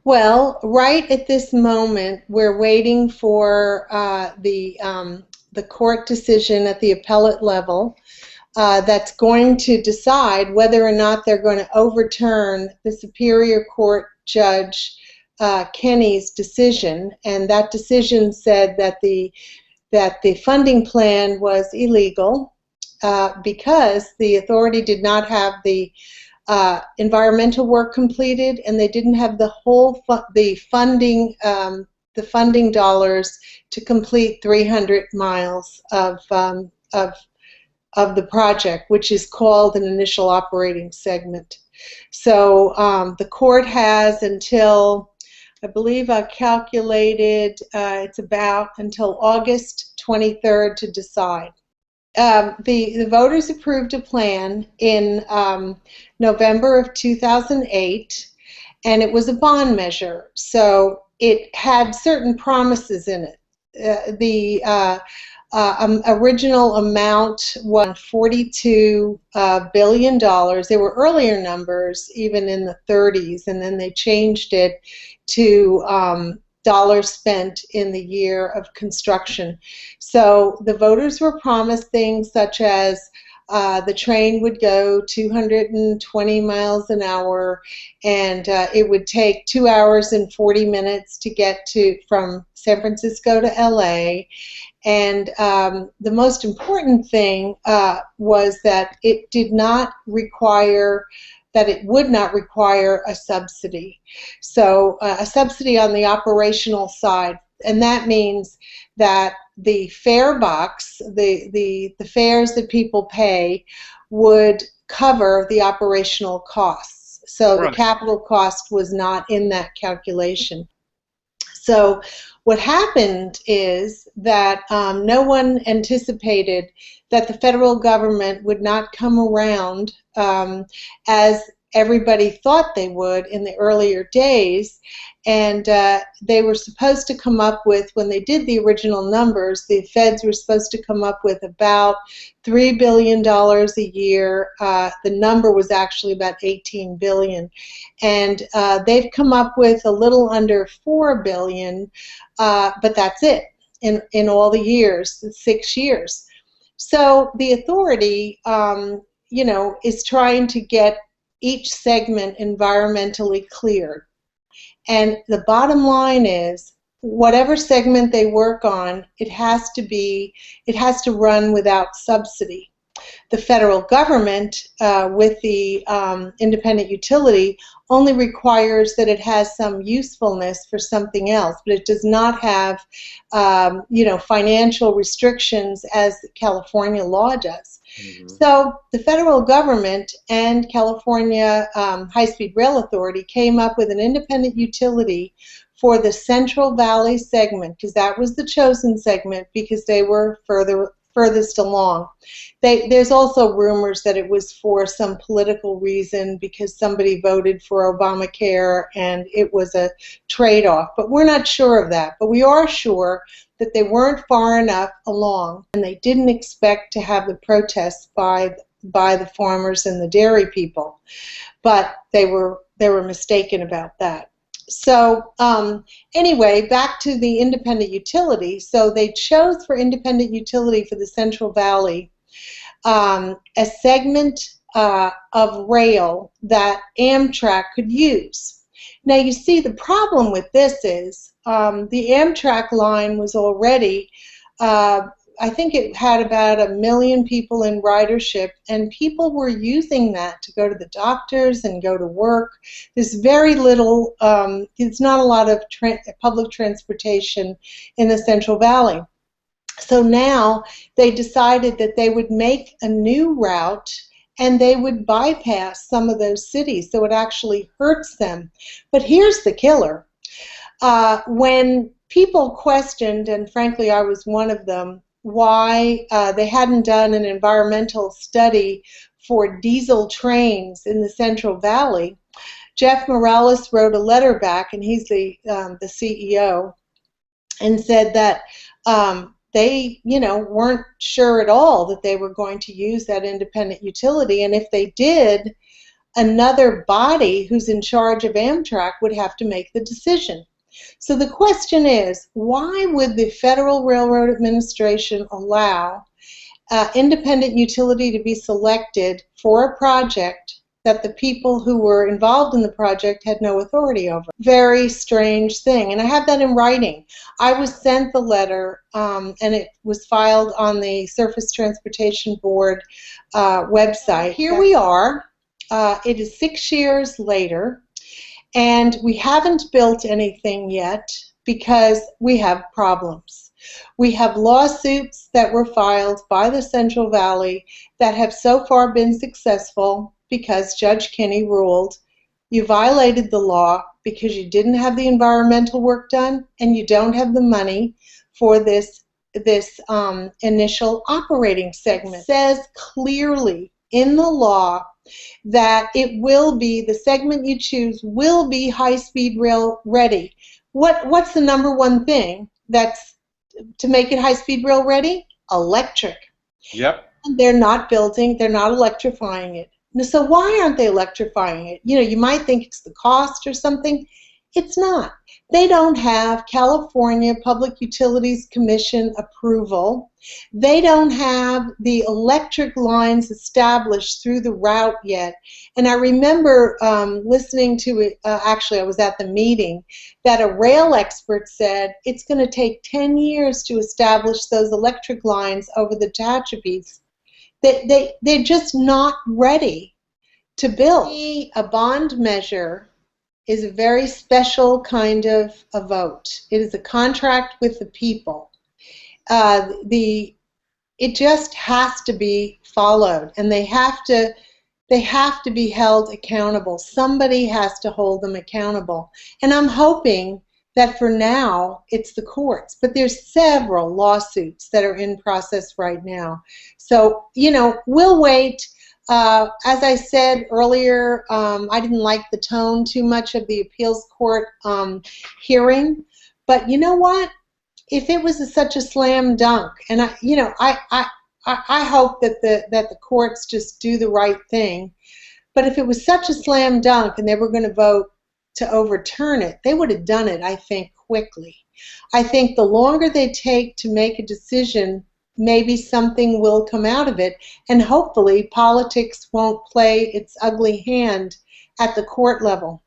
Well, right at this moment, we're waiting for the court decision at the appellate level that's going to decide whether or not they're going to overturn the Superior Court Judge Kenney's decision, and that decision said that the funding plan was illegal because the authority did not have the environmental work completed, and they didn't have the funding dollars to complete 300 miles of the project, which is called an initial operating segment. So the court has until, I believe I calculated, it's about until August 23rd to decide. The voters approved a plan in November of 2008, and it was a bond measure, so it had certain promises in it. The original amount was $42 billion. There were earlier numbers, even in the 30s, and then they changed it to dollars spent in the year of construction. So the voters were promised things such as the train would go 220 miles an hour, and it would take 2 hours and 40 minutes to get from San Francisco to LA. And the most important thing was that it would not require a subsidy. So a subsidy on the operational side, and that means that the fare box, the fares that people pay, would cover the operational costs. So Right. The capital cost was not in that calculation. So what happened is that no one anticipated that the federal government would not come around as everybody thought they would in the earlier days, and they were supposed to come up with, when they did the original numbers, the feds were supposed to come up with about $3 billion a year. The number was actually about $18 billion, and they've come up with a little under $4 billion, but that's it in all the years, the 6 years. So the authority, is trying to get each segment environmentally cleared. And the bottom line is, whatever segment they work on, it has to run without subsidy. The federal government, with the independent utility, only requires that it has some usefulness for something else, but it does not have, financial restrictions as California law does. Mm-hmm. So the federal government and California High-Speed Rail Authority came up with an independent utility for the Central Valley segment, because that was the chosen segment because they were furthest along. There's also rumors that it was for some political reason because somebody voted for Obamacare and it was a trade-off, but we're not sure of that. But we are sure that they weren't far enough along, and they didn't expect to have the protests by the farmers and the dairy people, but they were mistaken about that. So anyway, back to the independent utility. So they chose for independent utility for the Central Valley a segment of rail that Amtrak could use. Now you see, the problem with this is the Amtrak line was already, I think it had about 1 million people in ridership, and people were using that to go to the doctors and go to work. There's very little, there's not a lot of public transportation in the Central Valley. So now they decided that they would make a new route and they would bypass some of those cities, so it actually hurts them. But here's the killer. When people questioned, and frankly I was one of them, why they hadn't done an environmental study for diesel trains in the Central Valley, Jeff Morales wrote a letter back, and he's the CEO, and said that they, weren't sure at all that they were going to use that independent utility, and if they did, another body who's in charge of Amtrak would have to make the decision. So the question is, why would the Federal Railroad Administration allow independent utility to be selected for a project that the people who were involved in the project had no authority over? Very strange thing. And I have that in writing. I was sent the letter, and it was filed on the Surface Transportation Board website. Here we are. It is 6 years later, and we haven't built anything yet because we have problems. We have lawsuits that were filed by the Central Valley that have so far been successful because Judge Kinney ruled you violated the law because you didn't have the environmental work done and you don't have the money for this initial operating segment. It says clearly in the law that it will be, the segment you choose will be high-speed rail ready. What's the number one thing that's to make it high-speed rail ready? Electric. Yep. And they're not building, they're not electrifying it. So why aren't they electrifying it? You know, you might think it's the cost or something. It's not. They don't have California Public Utilities Commission approval. They don't have the electric lines established through the route yet. And I remember listening to it, actually I was at the meeting, that a rail expert said it's going to take 10 years to establish those electric lines over the Tehachapi's. They're just not ready to build. A bond measure is a very special kind of a vote. It is a contract with the people. It just has to be followed, and they have to be held accountable. Somebody has to hold them accountable. And I'm hoping that for now it's the courts, but there's several lawsuits that are in process right now. So, you know, we'll wait. As I said earlier, I didn't like the tone too much of the appeals court hearing, but you know what? If it was such a slam dunk, and I hope that the courts just do the right thing, but if it was such a slam dunk and they were going to vote to overturn it, they would have done it, I think, quickly. I think the longer they take to make a decision, maybe something will come out of it, and hopefully politics won't play its ugly hand at the court level.